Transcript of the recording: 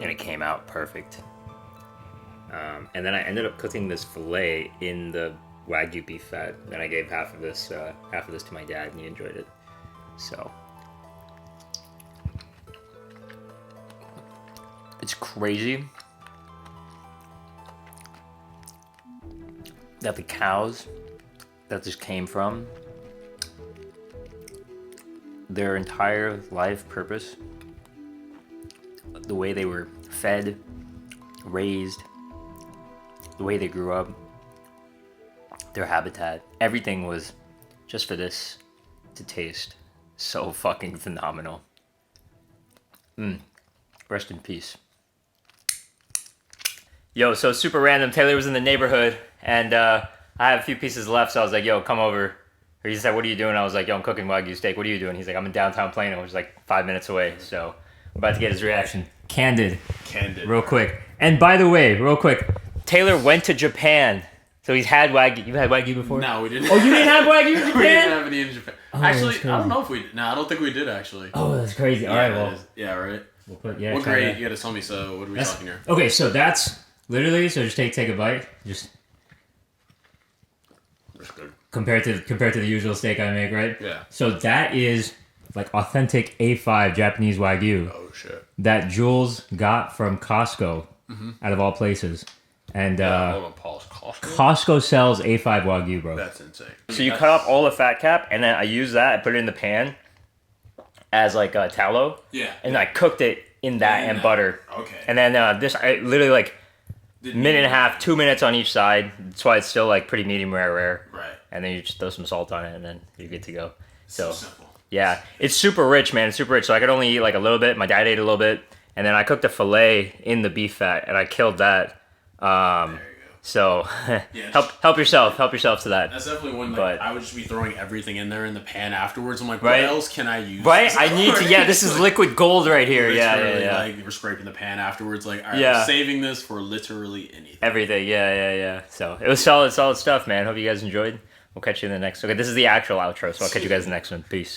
and it came out perfect. And then I ended up cooking this filet in the Wagyu beef fat. Then I gave half of this to my dad, and he enjoyed it. So it's crazy that the cows that this came from, their entire life purpose, the way they were fed, raised, the way they grew up, their habitat, everything was just for this to taste so fucking phenomenal. Rest in peace. Yo, so super random. Taylor was in the neighborhood, and I have a few pieces left, so I was like, yo, come over. Or he said, what are you doing? I was like, yo, I'm cooking Wagyu steak. What are you doing? He's like, I'm in downtown Plano, which is like 5 minutes away. So I'm about to get his reaction. Candid. Real quick. And by the way, real quick, Taylor went to Japan. So he's had Wagyu. You've had Wagyu before? No, we didn't. Oh, you didn't have Wagyu in Japan? We didn't have any in Japan. Oh, actually, I don't know if we did. No, I don't think we did, actually. Oh, that's crazy. All right, well. Yeah, right. We'll put, yeah, what grade? You gotta tell me, so what are we talking here? Okay, so that's literally, so just take a bite. Just good. Compared to the usual steak I make, right? Yeah. So that is like authentic A5 Japanese Wagyu. Oh, shit. That Jules got from Costco, out of all places. And hold on, pause. Costco sells A5 Wagyu, bro. That's insane. So you cut off all the fat cap, and then I use that, I put it in the pan as like tallow. Yeah. And I cooked it in that and butter. Okay. And then this, I literally like minute and a half, 2 minutes on each side. That's why it's still like pretty medium rare. Right. And then you just throw some salt on it, and then you're good to go. So simple. Yeah, it's super rich, man. It's super rich. So I could only eat like a little bit. My dad ate a little bit, and then I cooked a filet in the beef fat, and I killed that. There you go. So Yeah, help yourself to that. That's definitely one. Like, But I would just be throwing everything in there in the pan afterwards. I'm like, Right. what else can I use? Right, I need to. Yeah, this is liquid gold right here. Literally, Yeah. Like we're scraping the pan afterwards. Like, all right, Yeah. we're saving this for literally anything. Everything. Yeah. So it was solid stuff, man. Hope you guys enjoyed. We'll catch you in the next. Okay, this is the actual outro, so I'll catch you guys in the next one. Peace.